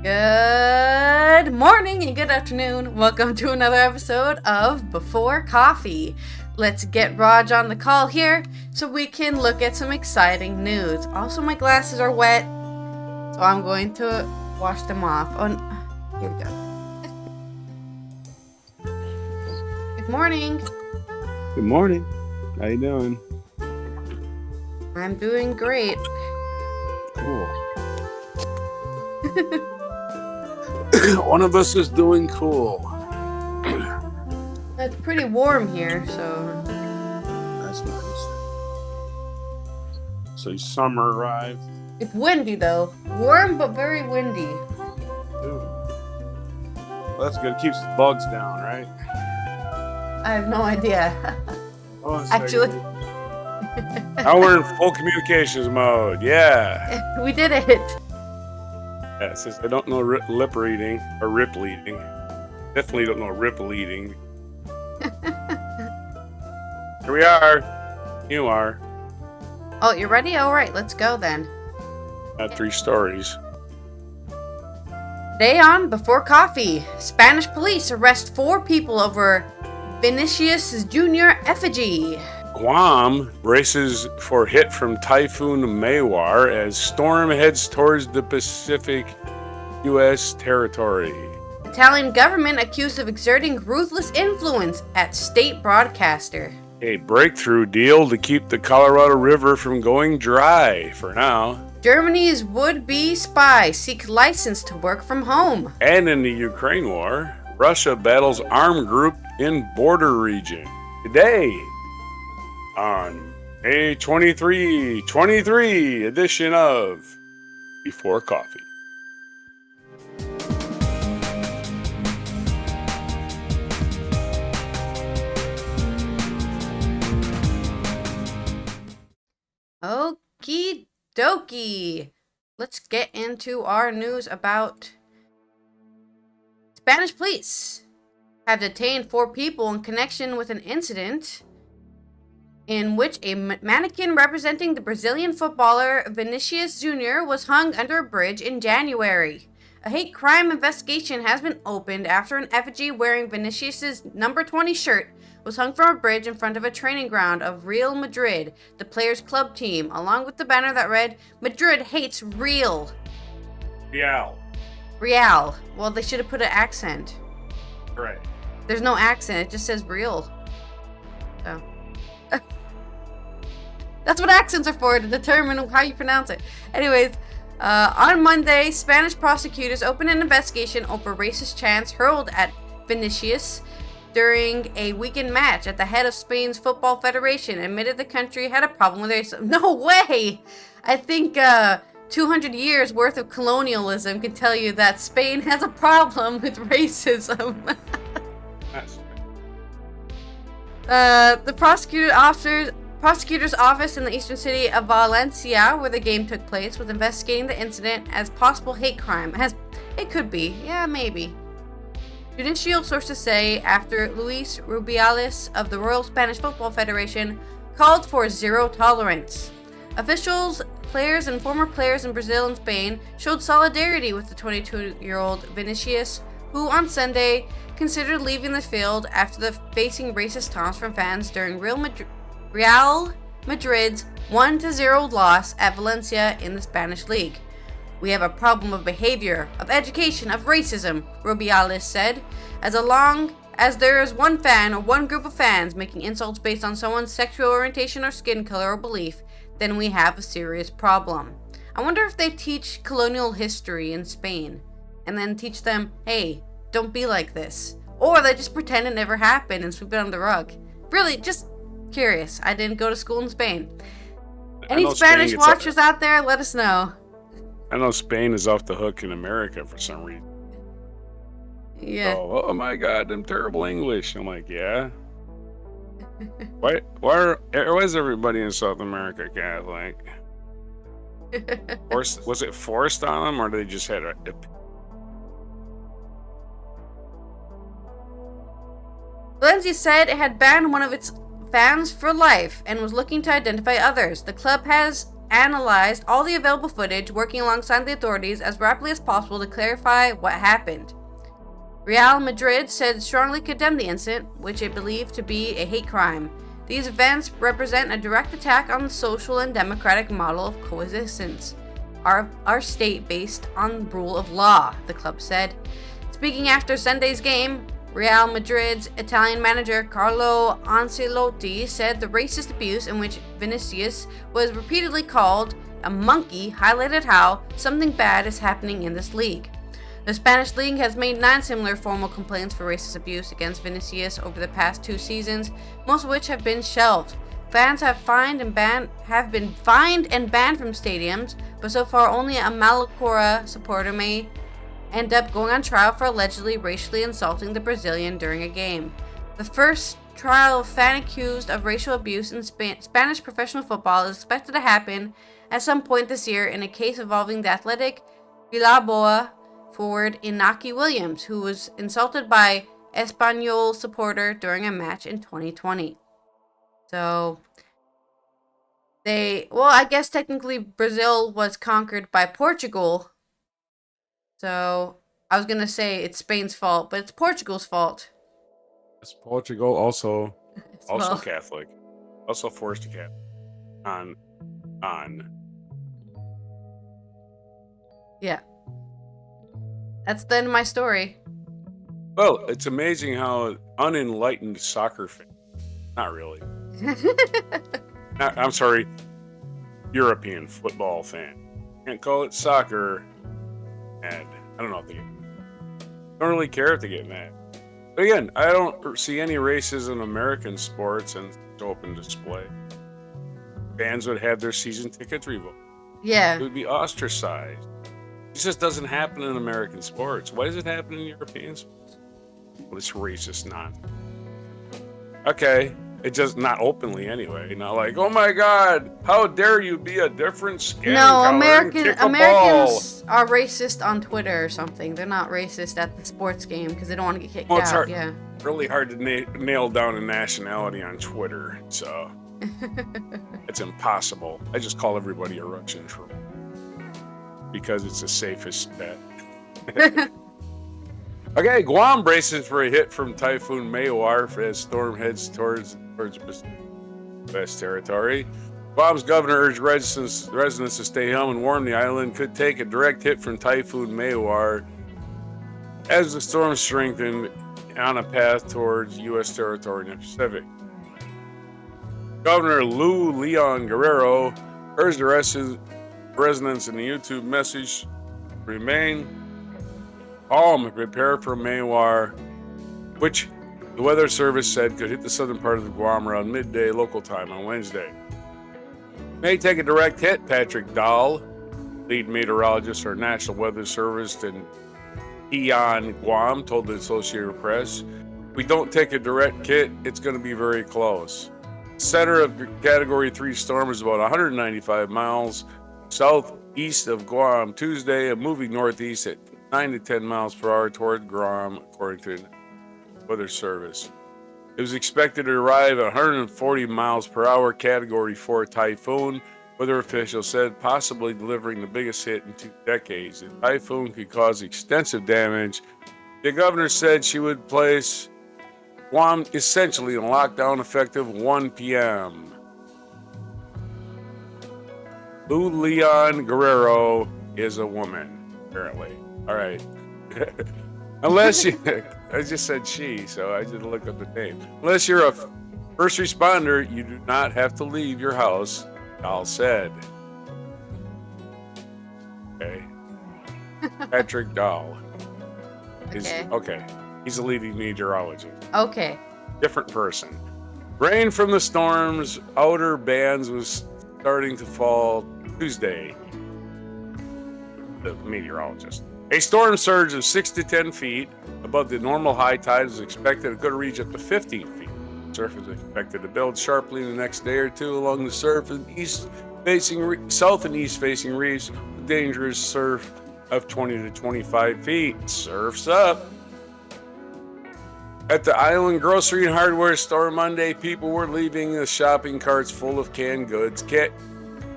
Good morning and good afternoon. Welcome to another episode of Before Coffee. Let's get Rog on the call here so we can look at some exciting news. Also, my glasses are wet, so I'm going to wash them off. Oh, here we go. Good morning. Good morning. How you doing? I'm doing great. Cool. One of us is doing cool. It's pretty warm here, so... That's nice. So summer arrived. It's windy, though. Warm, but very windy. Ooh. Well, that's good. It keeps the bugs down, right? I have no idea. Actually... Now we're in full communications mode. Yeah. We did it. Yeah, since I don't know lip reading or rip leading. Definitely don't know rip leading. Here we are. You are. Oh, you're ready? All right, let's go then. Got 3 stories. Today on Before Coffee, Spanish police arrest 4 people over Vinicius Jr. effigy. Guam braces for hit from Typhoon Mawar as storm heads towards the Pacific U.S. territory. Italian government accused of exerting ruthless influence at state broadcaster. A breakthrough deal to keep the Colorado River from going dry for now. Germany's would-be spies seek license to work from home. And in the Ukraine war, Russia battles armed group in border region. Today, on May 23 edition of Before Coffee. Okie dokie. Let's get into our news about Spanish police have detained 4 people in connection with an incident in which a mannequin representing the Brazilian footballer Vinicius Jr. was hung under a bridge in January. A hate crime investigation has been opened after an effigy wearing Vinicius' number 20 shirt was hung from a bridge in front of a training ground of Real Madrid, the players' club team, along with the banner that read, "Madrid hates Real." Real. Well, they should have put an accent. Right. There's no accent, it just says Real. So... That's what accents are for, to determine how you pronounce it. Anyways, on Monday, Spanish prosecutors opened an investigation over racist chants hurled at Vinicius during a weekend match at the head of Spain's Football Federation admitted the country had a problem with racism. No way! I think 200 years worth of colonialism can tell you that Spain has a problem with racism. The prosecutor's office in the eastern city of Valencia, where the game took place, was investigating the incident as possible hate crime. It could be. Yeah, maybe. Judicial sources say after Luis Rubiales of the Royal Spanish Football Federation called for zero tolerance. Officials, players, and former players in Brazil and Spain showed solidarity with the 22-year-old Vinicius, who on Sunday considered leaving the field after facing racist taunts from fans during Real Madrid's 1-0 loss at Valencia in the Spanish league. "We have a problem of behavior, of education, of racism," Rubiales said. "As long as there is one fan or one group of fans making insults based on someone's sexual orientation or skin color or belief, then we have a serious problem." I wonder if they teach colonial history in Spain and then teach them, hey, don't be like this. Or they just pretend it never happened and sweep it under the rug. Really, just curious. I didn't go to school in Spain. Any Spanish watchers out there, let us know. I know Spain is off the hook in America for some reason. Yeah. Oh my God, them terrible English. I'm like, yeah. Why is everybody in South America Catholic? Was it forced on them, or they just had a... Valencia said it had banned one of its fans for life and was looking to identify others. The club has analyzed all the available footage, working alongside the authorities as rapidly as possible to clarify what happened. Real Madrid said strongly condemned the incident, which it believed to be a hate crime. These events represent a direct attack on the social and democratic model of coexistence, our state based on rule of law, the club said. Speaking after Sunday's game, Real Madrid's Italian manager Carlo Ancelotti said the racist abuse in which Vinicius was repeatedly called a monkey highlighted how something bad is happening in this league. The Spanish league has made 9 similar formal complaints for racist abuse against Vinicius over the past 2 seasons, most of which have been shelved. Fans have been fined and banned from stadiums, but so far only a Malacora supporter may end up going on trial for allegedly racially insulting the Brazilian during a game. The first trial of fan accused of racial abuse in Spanish professional football is expected to happen at some point this year in a case involving the Athletic Bilbao forward Inaki Williams, who was insulted by Espanyol supporter during a match in 2020. So, I guess technically Brazil was conquered by Portugal. So, I was going to say it's Spain's fault, but it's Portugal's fault. It's Portugal also Catholic. Also forced to Catholic. On. Yeah. That's the end of my story. Well, it's amazing how unenlightened soccer fans. Not really. I'm sorry. European football fan. Can't call it soccer. And I don't know if they don't really care if they get mad. But again, I don't see any racism in American sports and it's open display. Fans would have their season tickets revoked. Yeah. It would be ostracized. It just doesn't happen in American sports. Why does it happen in European sports? Well, it's racist nonsense. Okay. It just not openly anyway. Not like, oh my God, how dare you be a different skin color and kick a Americans ball. are racist on Twitter or something. They're not racist at the sports game because they don't want to get kicked out. Yeah. Really hard to nail down a nationality on Twitter, so it's impossible. I just call everybody a Russian troll because it's the safest bet. Okay, Guam braces for a hit from Typhoon Mawar as storm heads towards West territory. Guam's governor urged residents to stay home and warn the island could take a direct hit from Typhoon Mawar as the storm strengthened on a path towards U.S. territory in the Pacific. Governor Lou Leon Guerrero urged the residents in the YouTube message to remain calm and prepare for Mawar, which the Weather Service said could hit the southern part of the Guam around midday local time on Wednesday. May take a direct hit, Patrick Dahl, lead meteorologist for National Weather Service in Ian, Guam, told the Associated Press. If we don't take a direct hit, it's going to be very close. Center of Category 3 storm is about 195 miles southeast of Guam Tuesday and moving northeast at 9 to 10 miles per hour toward Guam, according to the Weather Service. It was expected to arrive at 140 miles per hour, Category 4 typhoon, weather officials said, possibly delivering the biggest hit in 2 decades. The typhoon could cause extensive damage. The governor said she would place Guam essentially in lockdown effective 1 p.m. Lou Leon Guerrero is a woman, apparently. All right. Unless you, I just said she, so I didn't look up the name. Unless you're a first responder, you do not have to leave your house, Dahl said. Okay. Patrick Dahl. Okay. He's a leading meteorologist. Okay. Different person. Rain from the storm's outer bands was starting to fall Tuesday. The meteorologist. A storm surge of 6 to 10 feet above the normal high tide is expected. It could reach up to 15 feet. The surf is expected to build sharply in the next day or two along the south and east facing reefs with dangerous surf of 20 to 25 feet. Surf's up. At the island grocery and hardware store Monday, people were leaving the shopping carts full of canned goods,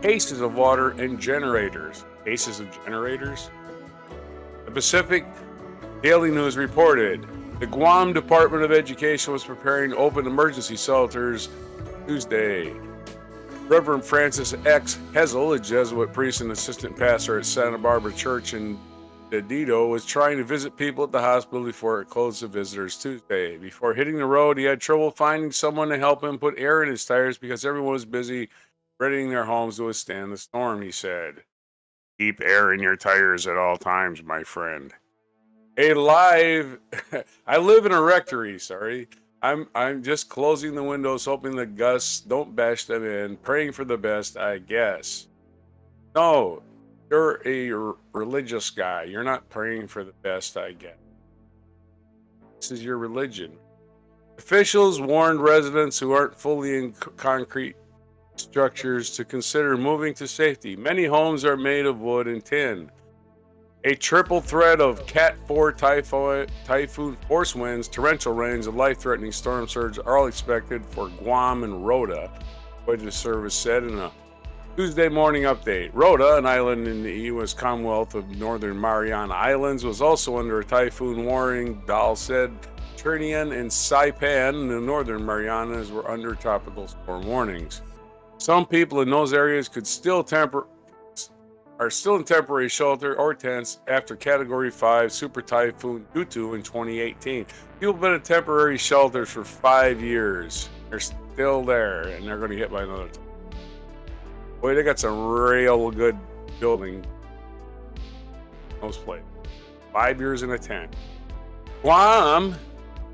cases of water and generators. Cases of generators? The Pacific Daily News reported the Guam Department of Education was preparing to open emergency shelters Tuesday. Reverend Francis X. Hezel, a Jesuit priest and assistant pastor at Santa Barbara Church in Dedito, was trying to visit people at the hospital before it closed to visitors Tuesday. Before hitting the road, he had trouble finding someone to help him put air in his tires because everyone was busy readying their homes to withstand the storm, he said. Keep air in your tires at all times, my friend. I live in a rectory, sorry. I'm just closing the windows, hoping the gusts don't bash them in, praying for the best, I guess. No, you're a religious guy. You're not praying for the best, I guess. This is your religion. Officials warned residents who aren't fully in concrete structures to consider moving to safety. Many homes are made of wood and tin. A triple threat of Cat 4 typhoon force winds, torrential rains, and life-threatening storm surge are all expected for Guam and Rota, Weather Service said in a Tuesday morning update. Rota, an island in the U.S. Commonwealth of Northern Mariana Islands, was also under a typhoon warning, Dahl said. Trinidad and Saipan in the Northern Marianas were under tropical storm warnings. Some people in those areas are still in temporary shelter or tents after Category 5 Super Typhoon Tutu in 2018. People have been in temporary shelters for 5 years. They're still there, and they're going to get hit by another typhoon. Boy, they got some real good building in those places. 5 years in a tent. Guam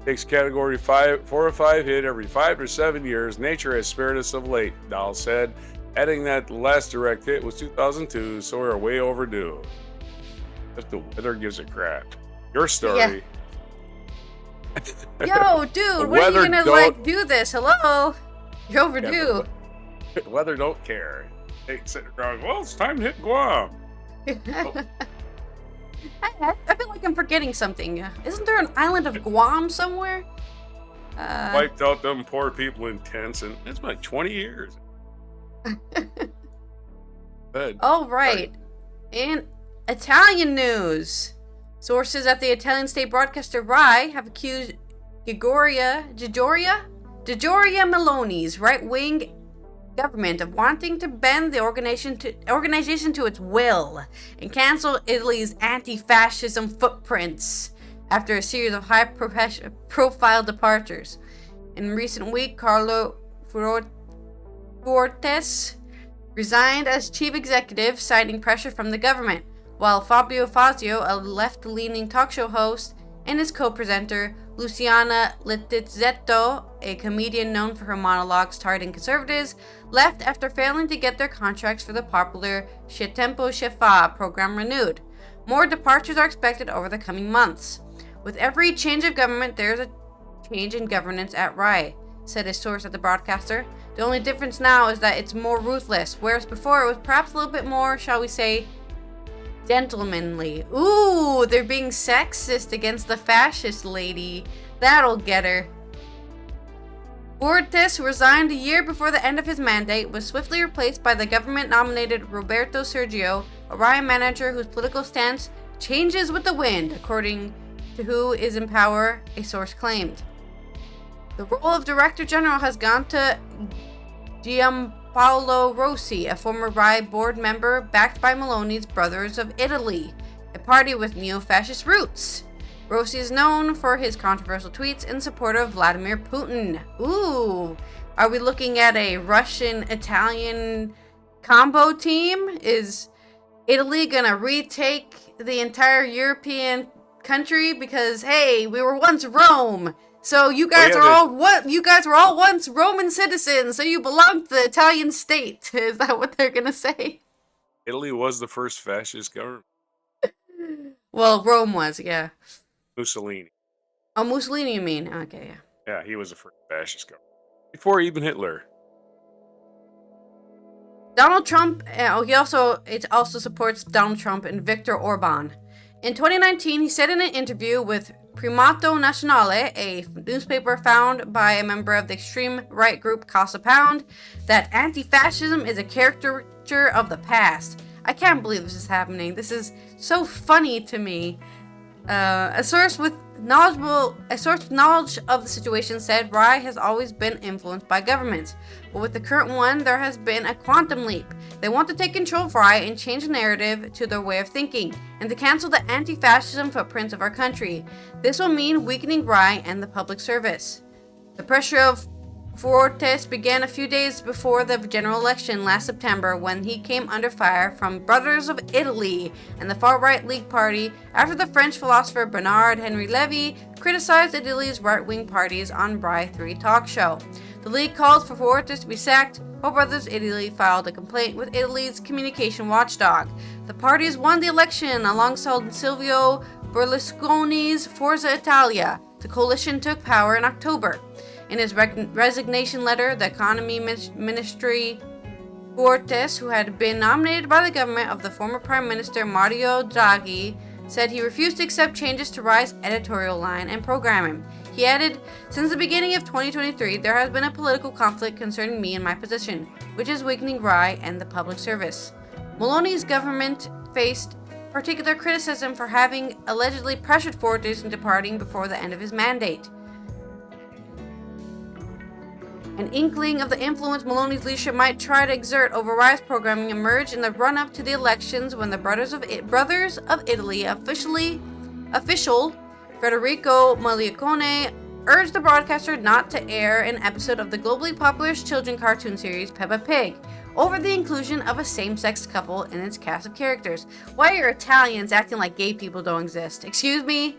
takes Category 4 or 5 hit every 5 to 7 years. Nature has spared us of late, Dahl said, adding that the last direct hit was 2002, so we're way overdue. If the weather gives a crap. Your story. Yeah. Yo, dude, when are you gonna do this? Hello? You're overdue. Yeah, the weather don't care. They sitting around, well, it's time to hit Guam. Oh. I feel like I'm forgetting something. Isn't there an island of Guam somewhere? Wiped out them poor people in tents, and it's been like 20 years. All right. In Italian news, sources at the Italian state broadcaster RAI have accused Giorgia Meloni's right-wing government of wanting to bend the organization to its will and cancel Italy's anti-fascism footprints after a series of high-profile departures. In recent week, Carlo Fuortes resigned as chief executive, citing pressure from the government, while Fabio Fazio, a left-leaning talk show host, and his co-presenter, Luciana Littizzetto, a comedian known for her monologues targeting conservatives, left after failing to get their contracts for the popular Che Tempo Che Fa program renewed. More departures are expected over the coming months. With every change of government, there is a change in governance at RAI, said a source at the broadcaster. The only difference now is that it's more ruthless, whereas before it was perhaps a little bit more, shall we say, gentlemanly. Ooh, they're being sexist against the fascist lady. That'll get her. Fuortes, who resigned a year before the end of his mandate, was swiftly replaced by the government-nominated Roberto Sergio, a RAI manager whose political stance changes with the wind, according to who is in power, a source claimed. The role of Director General has gone to Giampaolo Rossi, a former RAI board member backed by Meloni's Brothers of Italy, a party with neo-fascist roots. Rossi is known for his controversial tweets in support of Vladimir Putin. Ooh, are we looking at a Russian-Italian combo team? Is Italy gonna retake the entire European country? Because, hey, we were once Rome. So you guys you guys were all once Roman citizens, so you belong to the Italian state. Is that what they're gonna say? Italy was the first fascist government. Well, Rome was, yeah. Mussolini. Oh, Mussolini, you mean? Okay, yeah. Yeah, he was the first fascist government. Before even Hitler. Donald Trump, it also supports Donald Trump and Viktor Orban. In 2019, he said in an interview with Primato Nazionale, a newspaper founded by a member of the extreme right group Casa Pound, that anti-fascism is a caricature picture of the past. I can't believe this is happening. This is so funny to me. A source with knowledge of the situation said Rai has always been influenced by governments, but with the current one, there has been a quantum leap. They want to take control of Rai and change the narrative to their way of thinking, and to cancel the anti-fascism footprints of our country. This will mean weakening Rai and the public service. The pressure of Fortes began a few days before the general election last September, when he came under fire from Brothers of Italy and the far-right League Party after the French philosopher Bernard Henry Levy criticized Italy's right-wing parties on Bri 3 talk show. The League called for Fortes to be sacked, while Brothers Italy filed a complaint with Italy's communication watchdog. The parties won the election alongside Silvio Berlusconi's Forza Italia. The coalition took power in October. In his resignation letter, the economy ministry Fortes, who had been nominated by the government of the former Prime Minister Mario Draghi, said he refused to accept changes to Rai's editorial line and programming. He added, "Since the beginning of 2023, there has been a political conflict concerning me and my position, which is weakening Rai and the public service." Maloney's government faced particular criticism for having allegedly pressured Fortes into departing before the end of his mandate. An inkling of the influence Maloney's leadership might try to exert over Rai's programming emerged in the run-up to the elections, when the Brothers of Italy official Federico Magliacone urged the broadcaster not to air an episode of the globally popular children's cartoon series Peppa Pig over the inclusion of a same-sex couple in its cast of characters. Why are Italians acting like gay people don't exist? Excuse me?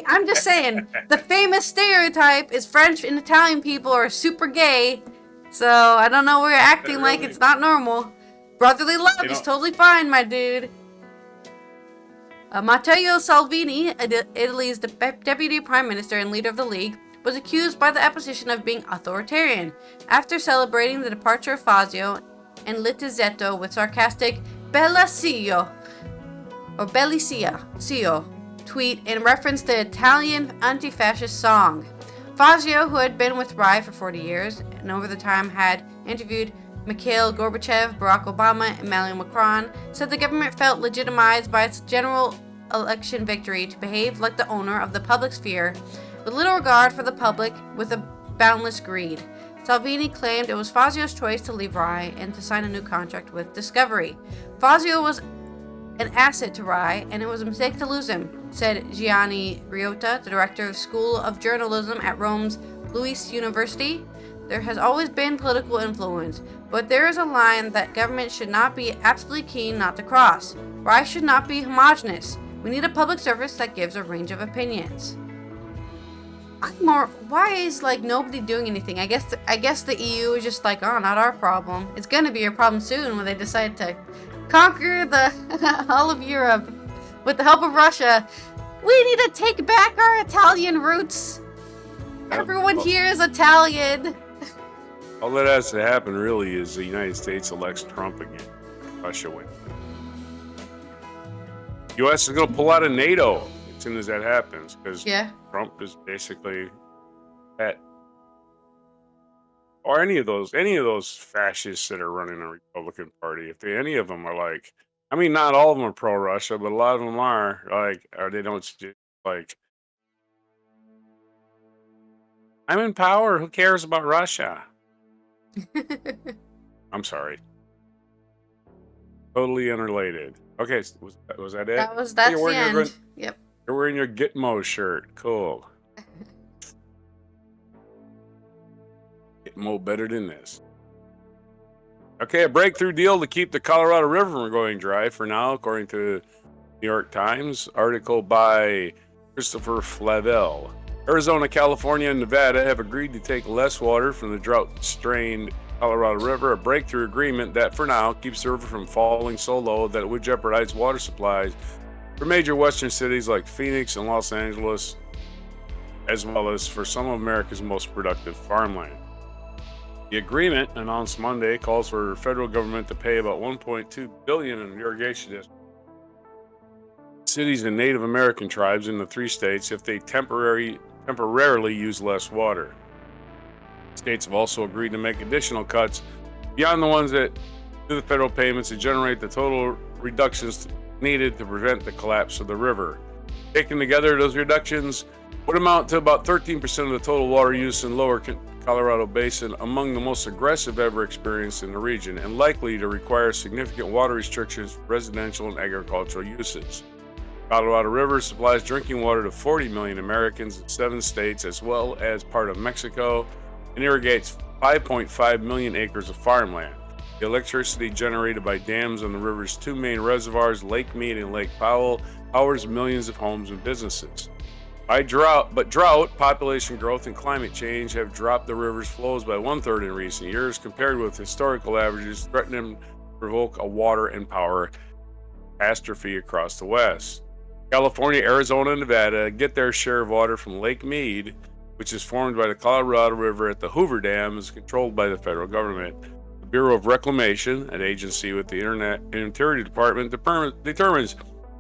I'm just saying, the famous stereotype is French and Italian people are super gay, so I don't know, we're acting like it's not normal. Brotherly love is totally fine, my dude. Matteo Salvini, Italy's deputy prime minister and leader of the League, was accused by the opposition of being authoritarian after celebrating the departure of Fazio and Littizzetto with sarcastic Bellicio tweet in reference to the Italian anti-fascist song. Fazio, who had been with Rai for 40 years and over the time had interviewed Mikhail Gorbachev, Barack Obama, and Emmanuel Macron, said the government felt legitimized by its general election victory to behave like the owner of the public sphere, with little regard for the public, with a boundless greed. Salvini claimed it was Fazio's choice to leave Rai and to sign a new contract with Discovery. Fazio was an asset to Rai, and it was a mistake to lose him, said Gianni Riotta, the director of the School of Journalism at Rome's Luis University. There has always been political influence, but there is a line that government should not be absolutely keen not to cross. Rai should not be homogenous. We need a public service that gives a range of opinions. Why is nobody doing anything? I guess the EU is just like, oh, not our problem. It's gonna be your problem soon when they decide to conquer all of Europe with the help of Russia. We need to take back our Italian roots. Everyone here is Italian. All that has to happen really is the United States elects Trump again. Russia wins. U.S. is going to pull out of NATO as soon as that happens, because Trump is basically at, or any of those fascists that are running the Republican Party. If any of them are like, I mean, not all of them are pro-Russia, but a lot of them are like, or they don't like, I'm in power. Who cares about Russia? I'm sorry. Totally unrelated. Okay, was that it? That's the end. Yep. You're wearing your Gitmo shirt. Cool. Gitmo better than this. Okay, a breakthrough deal to keep the Colorado River from going dry for now, according to New York Times article by Christopher Flavel. Arizona, California, and Nevada have agreed to take less water from the drought-strained Colorado River, a breakthrough agreement that, for now, keeps the river from falling so low that it would jeopardize water supplies for major western cities like Phoenix and Los Angeles, as well as for some of America's most productive farmland. The agreement, announced Monday, calls for the federal government to pay about $1.2 billion in irrigation cities and Native American tribes in the three states if they temporarily use less water. States have also agreed to make additional cuts beyond the ones that to the federal payments to generate the total reductions needed to prevent the collapse of the river. Taken together, those reductions would amount to about 13% of the total water use in lower Colorado Basin, among the most aggressive ever experienced in the region, and likely to require significant water restrictions for residential and agricultural uses. Colorado River supplies drinking water to 40 million Americans in 7 states, as well as part of Mexico, and irrigates 5.5 million acres of farmland. The electricity generated by dams on the river's 2 main reservoirs, Lake Mead and Lake Powell, powers millions of homes and businesses. Drought, population growth, and climate change have dropped the river's flows by 1/3 in recent years, compared with historical averages, threatening to provoke a water and power catastrophe across the West. California, Arizona, and Nevada get their share of water from Lake Mead, which is formed by the Colorado River at the Hoover Dam and is controlled by the federal government. The Bureau of Reclamation, an agency with the Interior Department, determines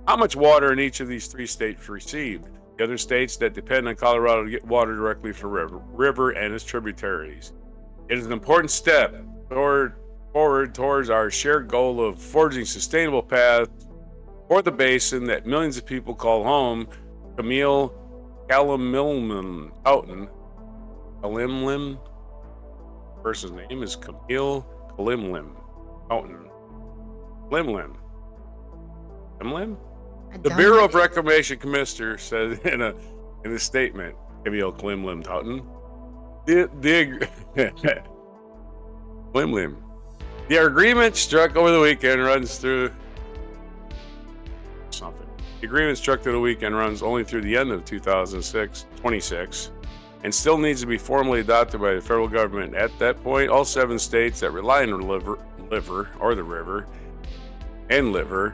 how much water in each of these 3 states received. The other states that depend on Colorado to get water directly from river and its tributaries. It is an important step forward towards our shared goal of forging sustainable path for the basin that millions of people call home. Camille Kalimlim Houghton. Kalimlim? Person's name is Camille Kalimlim Houghton. Kalimlim? Kalimlim? The Bureau of Reclamation Commissioner said in a statement, Camille Kalimlim Houghton, Kalimlim. The agreement struck over the weekend runs through something. The agreement struck through the weekend runs only through the end of 2026, and still needs to be formally adopted by the federal government. At that point, all 7 states that rely on the river,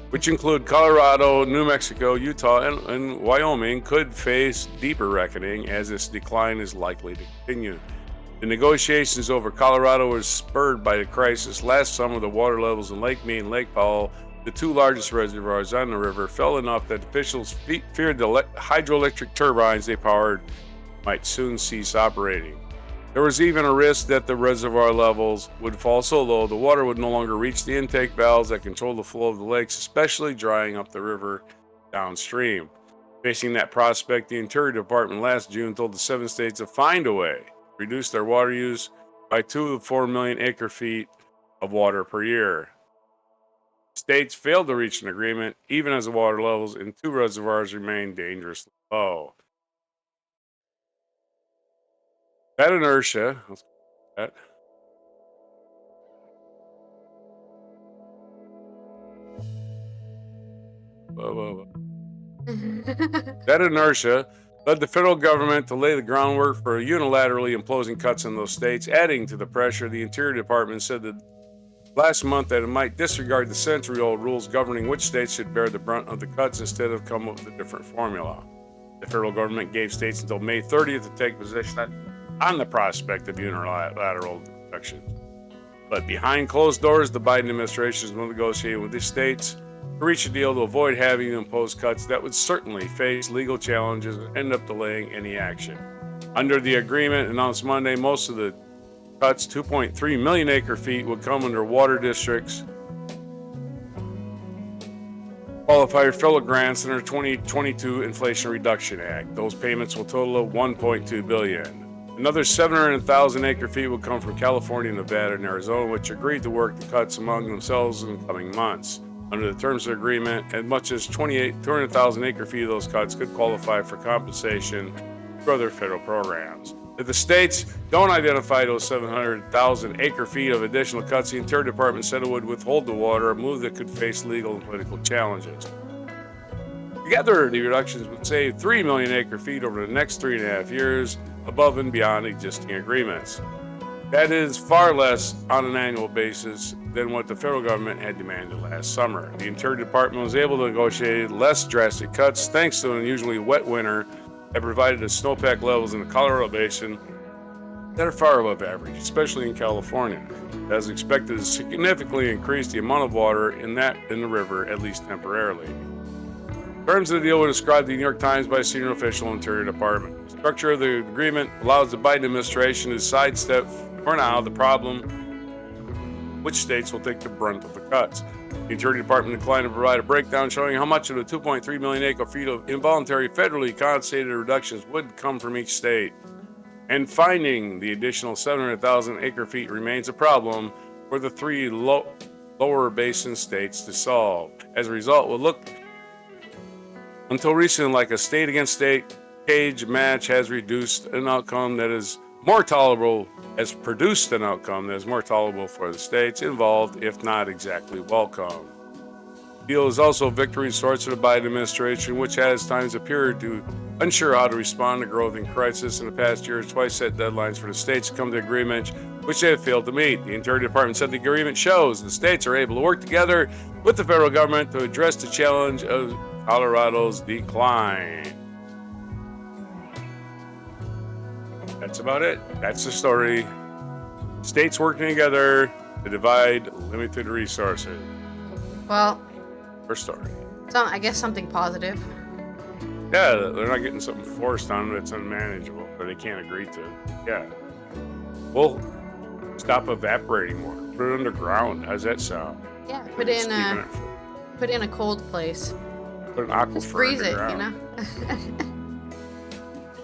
which include Colorado, New Mexico, Utah, and Wyoming, could face deeper reckoning as this decline is likely to continue. The negotiations over Colorado were spurred by the crisis. Last summer, the water levels in Lake Mead and Lake Powell, the 2 largest reservoirs on the river, fell enough that officials feared the hydroelectric turbines they powered might soon cease operating. There was even a risk that the reservoir levels would fall so low the water would no longer reach the intake valves that control the flow of the lakes, especially drying up the river downstream. Facing that prospect, the Interior Department last June told the 7 states to find a way to reduce their water use by 2 to 4 million acre-feet of water per year. States failed to reach an agreement, even as the water levels in 2 reservoirs remain dangerously low. That inertia, let's that. That inertia led the federal government to lay the groundwork for unilaterally imposing cuts in those states, adding to the pressure. The Interior Department said that last month that it might disregard the century-old rules governing which states should bear the brunt of the cuts instead of come up with a different formula. The federal government gave states until May 30th to take position on the prospect of unilateral reductions. But behind closed doors, the Biden administration is negotiating with the states to reach a deal to avoid having to impose cuts that would certainly face legal challenges and end up delaying any action. Under the agreement announced Monday, most of the cuts, 2.3 million acre-feet, would come under water districts qualified for federal grants under 2022 Inflation Reduction Act. Those payments will total $1.2 billion. Another 700,000 acre-feet will come from California, Nevada, and Arizona, which agreed to work the cuts among themselves in the coming months. Under the terms of the agreement, as much as 200,000 acre-feet of those cuts could qualify for compensation through other federal programs. If the states don't identify those 700,000 acre-feet of additional cuts, the Interior Department said it would withhold the water, a move that could face legal and political challenges. Together, the reductions would save 3 million acre-feet over the next 3.5 years, above and beyond existing agreements. That is far less on an annual basis than what the federal government had demanded last summer. The Interior Department was able to negotiate less drastic cuts thanks to an unusually wet winter that provided the snowpack levels in the Colorado Basin that are far above average, especially in California. That is expected to significantly increase the amount of water in the river, at least temporarily. Terms of the deal were described to the New York Times by a senior official in the Interior Department. The structure of the agreement allows the Biden administration to sidestep, for now, the problem which states will take the brunt of the cuts. The Interior Department declined to provide a breakdown showing how much of the 2.3 million acre-feet of involuntary federally compensated reductions would come from each state. And finding the additional 700,000 acre-feet remains a problem for the three lower basin states to solve. As a result, will look until recently like a state against state cage match has produced an outcome that is more tolerable for the states involved, if not exactly welcome. The deal is also a victory source for the Biden administration, which has at times appeared to unsure how to respond to growth and crisis. In the past year, has twice set deadlines for the states to come to agreement, which they have failed to meet. The Interior Department said the agreement shows the states are able to work together with the federal government to address the challenge of Colorado's decline. That's about it. That's the story. States working together to divide limited resources. Well, First story. so I guess something positive. Yeah, they're not getting something forced on them that's unmanageable, or they can't agree to. Yeah. Well, stop evaporating more. Put it underground. How's that sound? Yeah, put in a cold place. Put an aquifer Just freeze it, underground.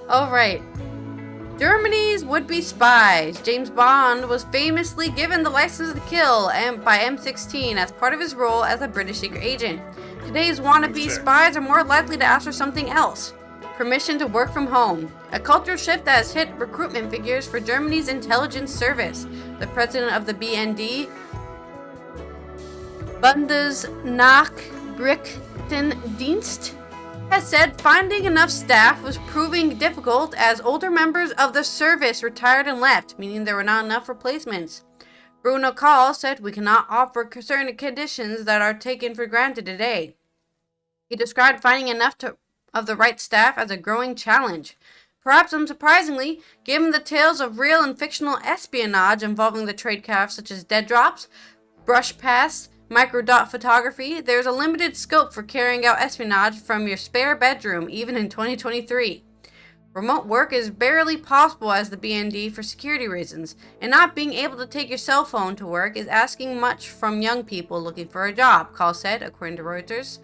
All right. Germany's would-be spies. James Bond was famously given the license to kill by M16 as part of his role as a British secret agent. Today's wannabe spies are more likely to ask for something else. Permission to work from home. A cultural shift that has hit recruitment figures for Germany's intelligence service. The president of the BND, Bundesnachrichtendienst, has said finding enough staff was proving difficult as older members of the service retired and left, meaning there were not enough replacements. Bruno Kahl said, "We cannot offer certain conditions that are taken for granted today." He described finding enough of the right staff as a growing challenge. Perhaps unsurprisingly, given the tales of real and fictional espionage involving the tradecraft such as dead drops, brush pasts, microdot photography, there is a limited scope for carrying out espionage from your spare bedroom, even in 2023. Remote work is barely possible as the BND for security reasons, and not being able to take your cell phone to work is asking much from young people looking for a job, Kahl said, according to Reuters.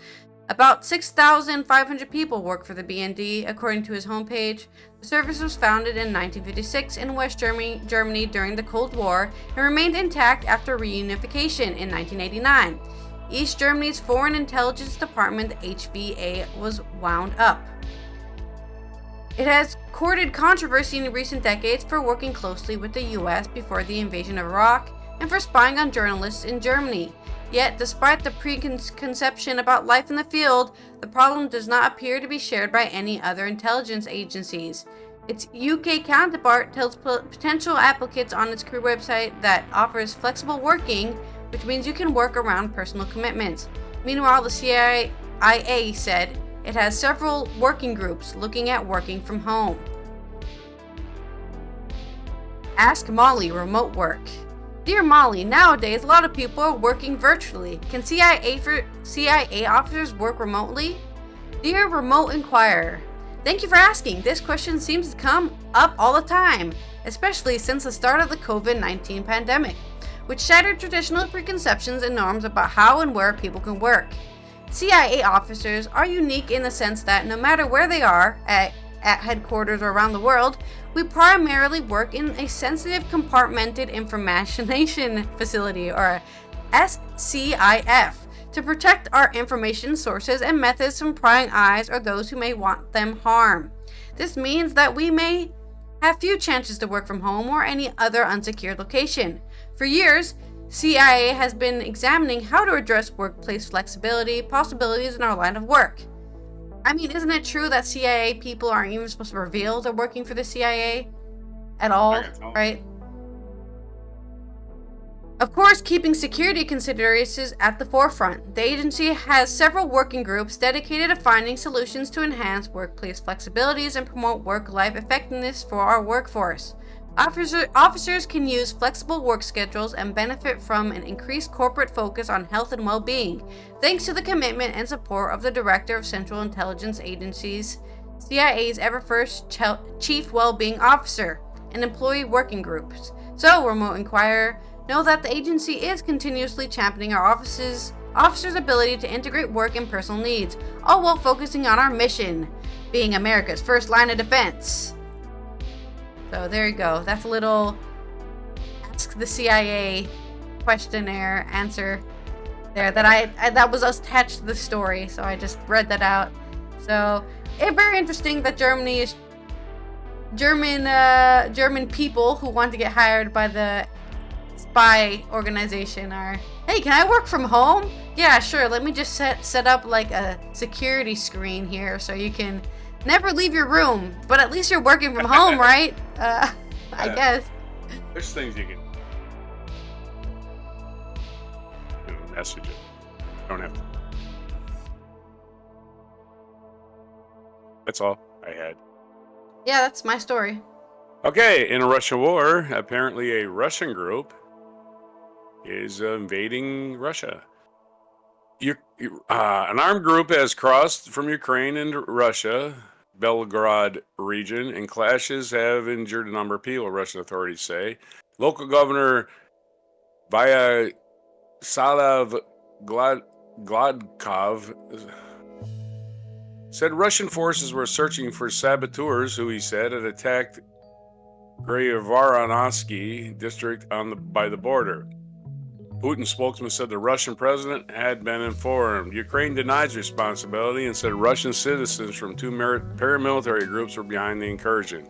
About 6,500 people work for the BND, according to his homepage. The service was founded in 1956 in West Germany during the Cold War and remained intact after reunification in 1989. East Germany's Foreign Intelligence Department, HVA, was wound up. It has courted controversy in recent decades for working closely with the US before the invasion of Iraq and for spying on journalists in Germany. Yet, despite the preconception about life in the field, the problem does not appear to be shared by any other intelligence agencies. Its UK counterpart tells potential applicants on its career website that offers flexible working, which means you can work around personal commitments. Meanwhile, the CIA said it has several working groups looking at working from home. Ask Molly remote work. Dear Molly, nowadays a lot of people are working virtually. Can CIA officers work remotely? Dear Remote Inquirer, thank you for asking. This question seems to come up all the time, especially since the start of the COVID-19 pandemic, which shattered traditional preconceptions and norms about how and where people can work. CIA officers are unique in the sense that no matter where they are, at headquarters or around the world, we primarily work in a sensitive compartmented information facility, or SCIF, to protect our information sources and methods from prying eyes or those who may want them harm. This means that we may have few chances to work from home or any other unsecured location. For years, CIA has been examining how to address workplace flexibility possibilities in our line of work. I mean, isn't it true that CIA people aren't even supposed to reveal they're working for the CIA at all, right? Of course, keeping security considerations at the forefront. The agency has several working groups dedicated to finding solutions to enhance workplace flexibilities and promote work-life effectiveness for our workforce. Officers can use flexible work schedules and benefit from an increased corporate focus on health and well-being, thanks to the commitment and support of the Director of Central Intelligence Agency's CIA's ever-first Chief Well-Being Officer and employee working groups. So, Remote Inquirer, know that the agency is continuously championing our officers' ability to integrate work and personal needs, all while focusing on our mission, being America's first line of defense. So there you go. That's a little Ask the CIA questionnaire answer there that was attached to the story, so I just read that out. So it's very interesting that German people who want to get hired by the spy organization are, hey, can I work from home? Yeah, sure. Let me just set up like a security screen here so you can never leave your room, but at least you're working from home, right? I guess. There's things you can message it. Don't have to. That's all I had. Yeah, that's my story. Okay, in a Russia war, apparently a Russian group is invading Russia. An armed group has crossed from Ukraine into Russia, Belgorod region, and clashes have injured a number of people, Russian authorities say. Local governor Vyacheslav Gladkov said Russian forces were searching for saboteurs who, he said, had attacked Voronezhy district by the border. Putin spokesman said the Russian president had been informed. Ukraine denies responsibility and said Russian citizens from two paramilitary groups were behind the incursion.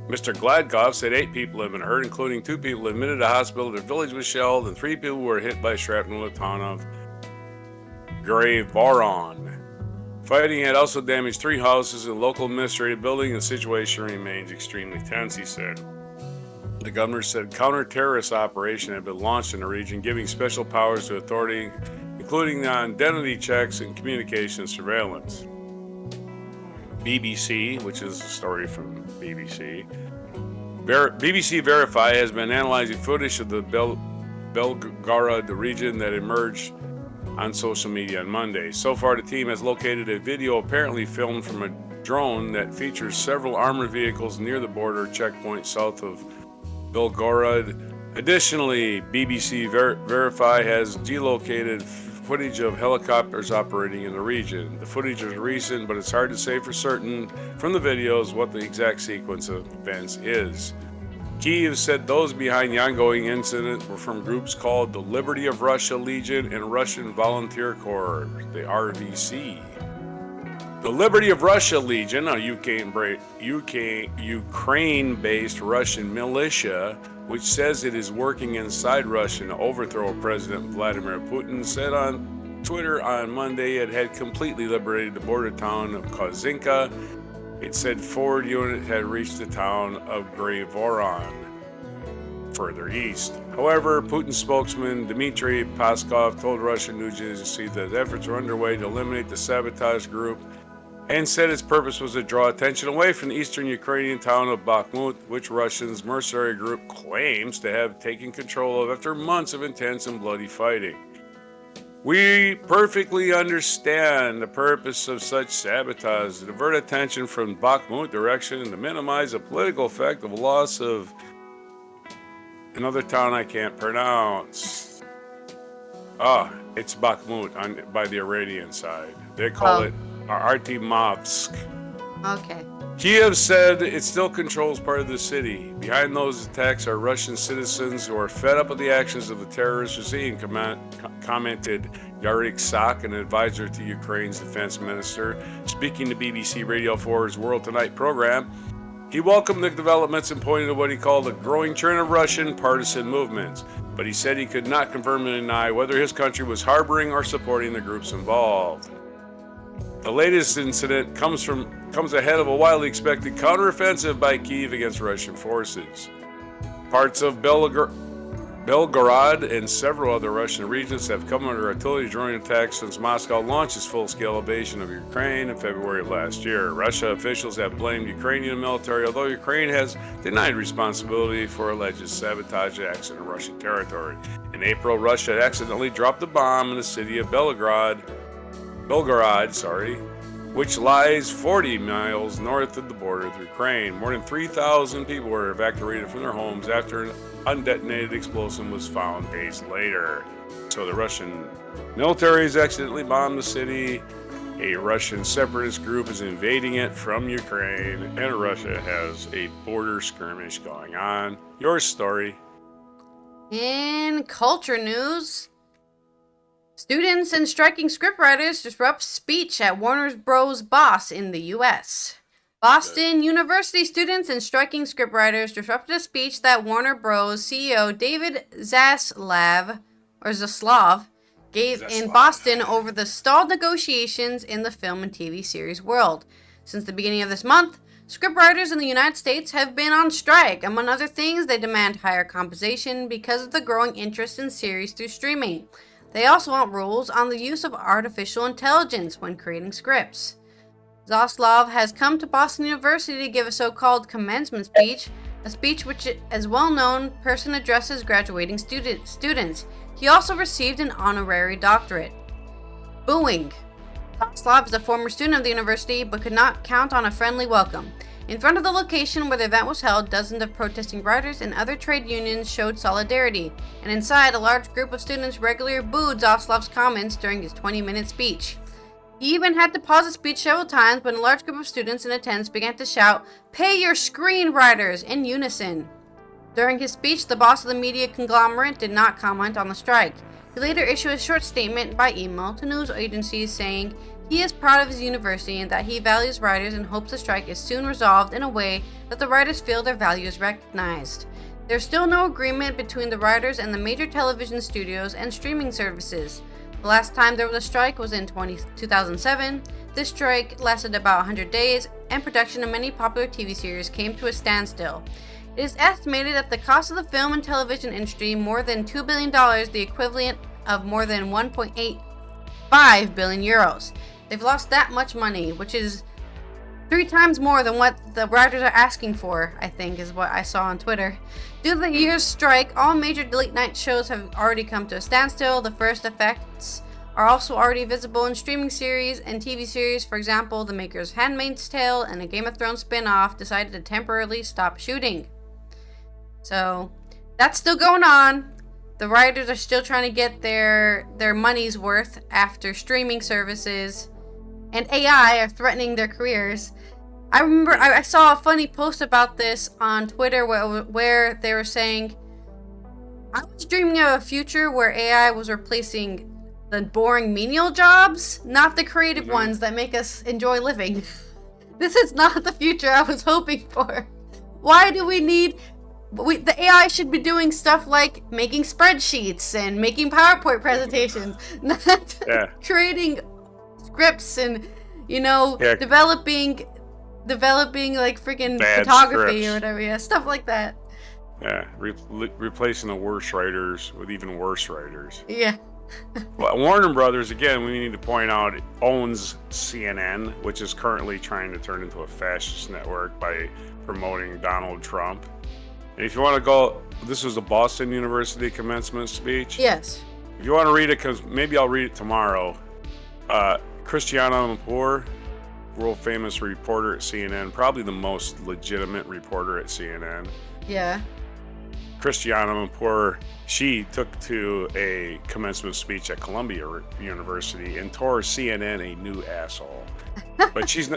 Mr. Gladkov said 8 people have been hurt, including 2 people admitted to hospital. Their village was shelled, and 3 people were hit by shrapnel in the town of Voron. Fighting had also damaged 3 houses and local administrative building. The situation remains extremely tense, he said. The governor said counter-terrorist operation had been launched in the region, giving special powers to authority, including identity checks and communication surveillance. BBC, which is a story from BBC, BBC Verify has been analyzing footage of the Belgorod region that emerged on social media on Monday. So far, the team has located a video apparently filmed from a drone that features several armored vehicles near the border checkpoint south of Belgorod. Additionally, BBC Verify has geolocated footage of helicopters operating in the region. The footage is recent, but it's hard to say for certain from the videos what the exact sequence of events is. Kyiv said those behind the ongoing incident were from groups called the Liberty of Russia Legion and Russian Volunteer Corps, the RVC. The Liberty of Russia Legion, a Ukraine-based Russian militia, which says it is working inside Russia to overthrow President Vladimir Putin, said on Twitter on Monday it had completely liberated the border town of Kozinka. It said forward unit had reached the town of Voron, further east. However, Putin's spokesman Dmitry Peskov told Russian news agency that efforts were underway to eliminate the sabotage group and said its purpose was to draw attention away from the eastern Ukrainian town of Bakhmut, which Russia's mercenary group claims to have taken control of after months of intense and bloody fighting. We perfectly understand the purpose of such sabotage, to divert attention from Bakhmut direction and to minimize the political effect of a loss of another town I can't pronounce. It's Bakhmut by the Iranian side. They call it Artyomovsk. Okay. Kyiv said it still controls part of the city. Behind those attacks are Russian citizens who are fed up with the actions of the terrorist regime, commented Yarek Sak, an advisor to Ukraine's defense minister, speaking to BBC Radio 4's World Tonight program. He welcomed the developments and pointed to what he called a growing trend of Russian partisan movements, but he said he could not confirm or deny whether his country was harboring or supporting the groups involved. The latest incident comes ahead of a widely expected counteroffensive by Kyiv against Russian forces. Parts of Belgorod and several other Russian regions have come under artillery drone attacks since Moscow launched its full-scale invasion of Ukraine in February of last year. Russia officials have blamed Ukrainian military, although Ukraine has denied responsibility for alleged sabotage acts in Russian territory. In April, Russia accidentally dropped a bomb in the city of Belgorod, which lies 40 miles north of the border with Ukraine. More than 3,000 people were evacuated from their homes after an undetonated explosive was found days later. So the Russian military has accidentally bombed the city. A Russian separatist group is invading it from Ukraine, and Russia has a border skirmish going on. Your story. In culture news, students and striking scriptwriters disrupt speech at Warner Bros. Boss in the U.S. Boston University students and striking scriptwriters disrupted a speech that Warner Bros. CEO David Zaslav gave in Boston over the stalled negotiations in the film and TV series world. Since the beginning of this month, scriptwriters in the United States have been on strike. Among other things, they demand higher compensation because of the growing interest in series through streaming. They also want rules on the use of artificial intelligence when creating scripts. Zaslav has come to Boston University to give a so-called commencement speech, a speech which, as well-known person, addresses graduating students. He also received an honorary doctorate. Booing. Zaslav is a former student of the university, but could not count on a friendly welcome. In front of the location where the event was held, dozens of protesting writers and other trade unions showed solidarity, and inside, a large group of students regularly booed Zaslav's comments during his 20-minute speech. He even had to pause his speech several times when a large group of students in attendance began to shout, "Pay your screenwriters!" in unison. During his speech, the boss of the media conglomerate did not comment on the strike. He later issued a short statement by email to news agencies saying he is proud of his university and that he values writers and hopes the strike is soon resolved in a way that the writers feel their value is recognized. There's still no agreement between the writers and the major television studios and streaming services. The last time there was a strike was in 2007. This strike lasted about 100 days, and production of many popular TV series came to a standstill. It is estimated that the cost of the film and television industry more than $2 billion, the equivalent of more than 1.85 billion euros. They've lost that much money, which is 3 times more than what the writers are asking for, I think, is what I saw on Twitter. Due to the year's strike, all major late night shows have already come to a standstill. The first effects are also already visible in streaming series and TV series. For example, the makers Handmaid's Tale and a Game of Thrones spin-off decided to temporarily stop shooting. So, that's still going on. The writers are still trying to get their money's worth after streaming services and AI are threatening their careers. I remember I saw a funny post about this on Twitter where they were saying, I was dreaming of a future where AI was replacing the boring menial jobs, not the creative ones that make us enjoy living. This is not the future I was hoping for. Why do we need... the AI should be doing stuff like making spreadsheets and making PowerPoint presentations, not creating scripts and, developing like freaking photography or whatever, stuff like that. Yeah, replacing the worst writers with even worse writers. Yeah. Well, Warner Brothers, again, we need to point out, owns CNN, which is currently trying to turn into a fascist network by promoting Donald Trump. And if you want to go, this was a Boston University commencement speech. Yes. If you want to read it, because maybe I'll read it tomorrow. Christiana Mawar, world famous reporter at CNN, probably the most legitimate reporter at CNN. Yeah. Christiana Mawar, she took to a commencement speech at Columbia University and tore CNN a new asshole. But she's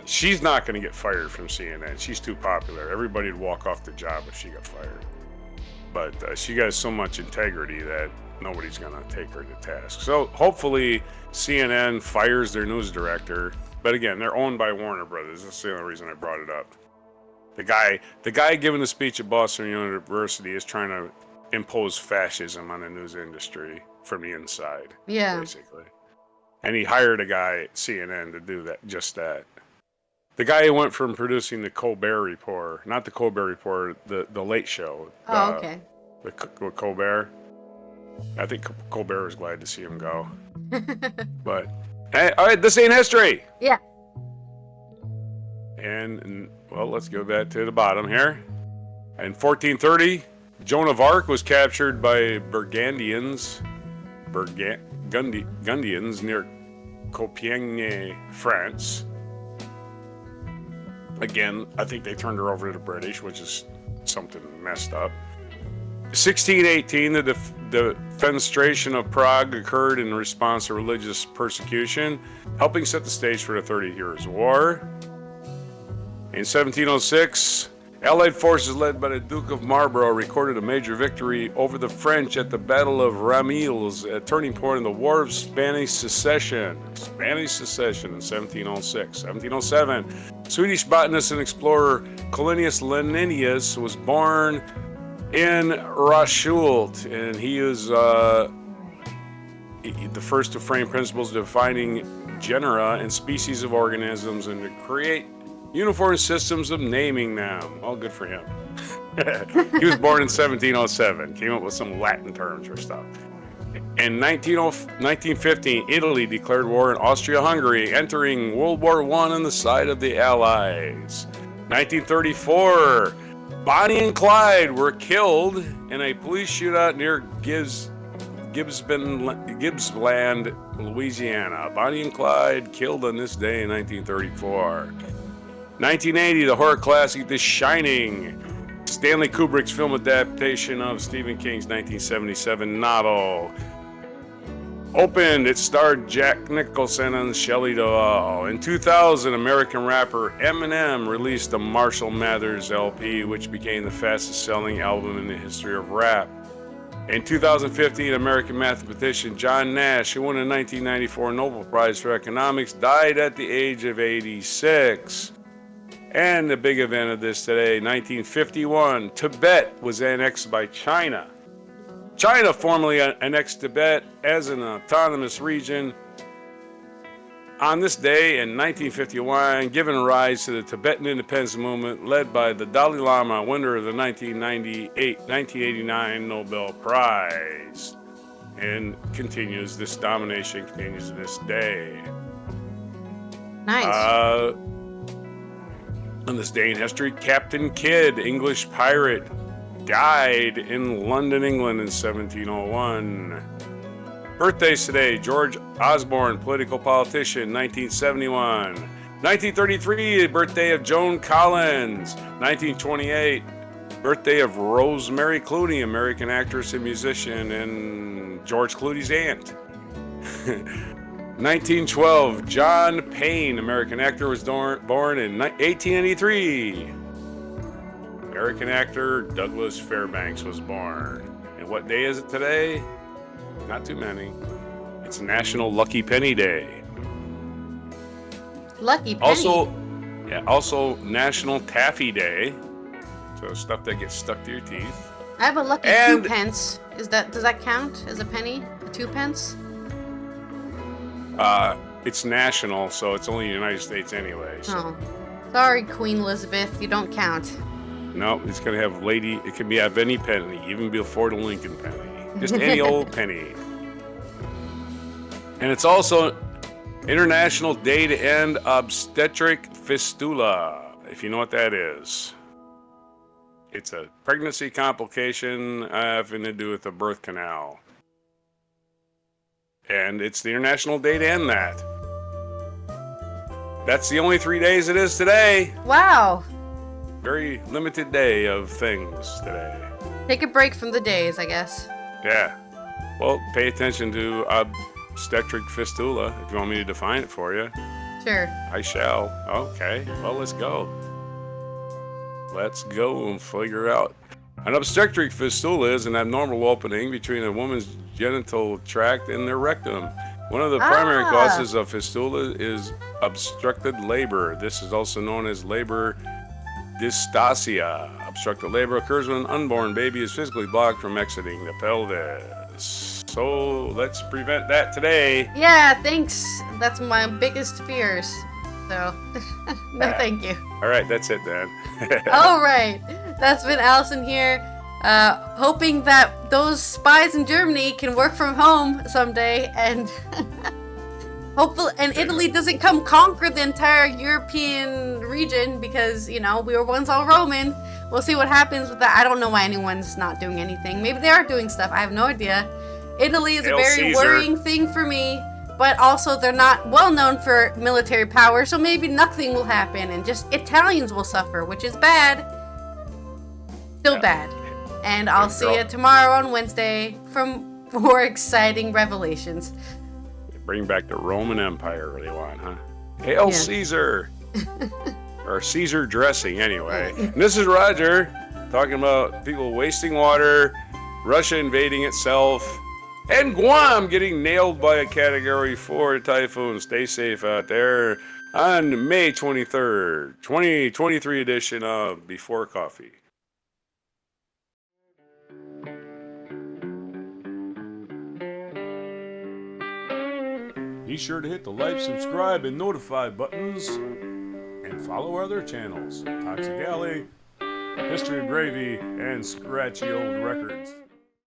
not going to get fired from CNN. She's too popular. Everybody would walk off the job if she got fired. But she has so much integrity that nobody's going to take her to task. So hopefully CNN fires their news director. But again, they're owned by Warner Brothers. That's the only reason I brought it up. The guy giving the speech at Boston University is trying to impose fascism on the news industry from the inside. Yeah. Basically. And he hired a guy at CNN to do just that. The guy who went from producing the Colbert Report, not the Colbert Report, the Late Show. Okay. With Colbert. I think Colbert was glad to see him go. But, hey, all right, this ain't history. Yeah. And, well, let's go back to the bottom here. In 1430, Joan of Arc was captured by Burgundians near Compiègne, France. again, I think they turned her over to the British, which is something messed up. 1618, the defenestration of Prague occurred in response to religious persecution, helping set the stage for the 30 Years' War. In 1706, Allied forces led by the Duke of Marlborough recorded a major victory over the French at the Battle of Ramillies, a turning point in the War of Spanish Succession. Spanish Succession in 1706. 1707, Swedish botanist and explorer Collinius Linnaeus was born in Rashult, and he is the first to frame principles defining genera and species of organisms and to create uniform systems of naming them. All good for him. He was born in 1707, came up with some Latin terms for stuff. In 1915, Italy declared war in Austria-Hungary, entering World War I on the side of the Allies. 1934, Bonnie and Clyde were killed in a police shootout near Gibbsland, Louisiana. Bonnie and Clyde killed on this day in 1934. 1980, the horror classic The Shining, Stanley Kubrick's film adaptation of Stephen King's 1977 novel, opened. It starred Jack Nicholson and Shelley Duvall. In 2000, American rapper Eminem released the Marshall Mathers LP, which became the fastest-selling album in the history of rap. In 2015, American mathematician John Nash, who won the 1994 Nobel Prize for Economics, died at the age of 86. And the big event of this today, 1951, Tibet was annexed by China. China formally annexed Tibet as an autonomous region on this day in 1951, giving rise to the Tibetan independence movement led by the Dalai Lama, winner of the 1989 Nobel Prize. And this domination continues to this day. Nice. On this day in history, Captain Kidd, English pirate, died in London, England in 1701. Birthdays today, George Osborne, political politician, 1971. 1933, the birthday of Joan Collins. 1928, birthday of Rosemary Clooney, American actress and musician, and George Clooney's aunt. 1912, John Payne, American actor, was born in 1893. American actor Douglas Fairbanks was born. And what day is it today? Not too many. It's National Lucky Penny Day. Lucky Penny? Also National Taffy Day. So stuff that gets stuck to your teeth. I have a lucky 2 pence. Does that count as a penny? A 2 pence? It's national, so it's only the United States anyway. So. Oh. Sorry, Queen Elizabeth, you don't count. No, it's going to have it can have any penny, even before the Lincoln penny. Just any old penny. And it's also International Day to End Obstetric Fistula, if you know what that is. It's a pregnancy complication having to do with the birth canal. And it's the International Day to end that. That's the only 3 days it is today. Wow. Very limited day of things today. Take a break from the days, I guess. Yeah. Well, pay attention to obstetric fistula, if you want me to define it for you. Sure. I shall. Okay. Well, let's go. Let's go and figure out. An obstetric fistula is an abnormal opening between a woman's genital tract and their rectum. One of the primary causes of fistula is obstructed labor. This is also known as labor dystocia. Obstructed labor occurs when an unborn baby is physically blocked from exiting the pelvis. So let's prevent that today. Yeah, thanks. That's my biggest fears. So, no thank you. All right, that's it then. All right. That's been Allison here. Hoping that those spies in Germany can work from home someday, and Italy doesn't come conquer the entire European region, because we were once all Roman. We'll see what happens with that. I don't know why anyone's not doing anything. Maybe they are doing stuff. I have no idea. Italy is a very worrying thing for me. but also they're not well known for military power, so maybe nothing will happen and just Italians will suffer, which is bad. Still bad. And I'll see you tomorrow on Wednesday from more exciting revelations. Bring back the Roman Empire they want, huh? Hail Caesar! Or Caesar dressing, anyway. And this is Roger, talking about people wasting water, Russia invading itself, and Guam getting nailed by a Category 4 typhoon. Stay safe out there on May 23rd, 2023 edition of Before Coffee. Be sure to hit the like, subscribe, and notify buttons, and follow our other channels, Toxic Alley, History of Gravy, and Scratchy Old Records.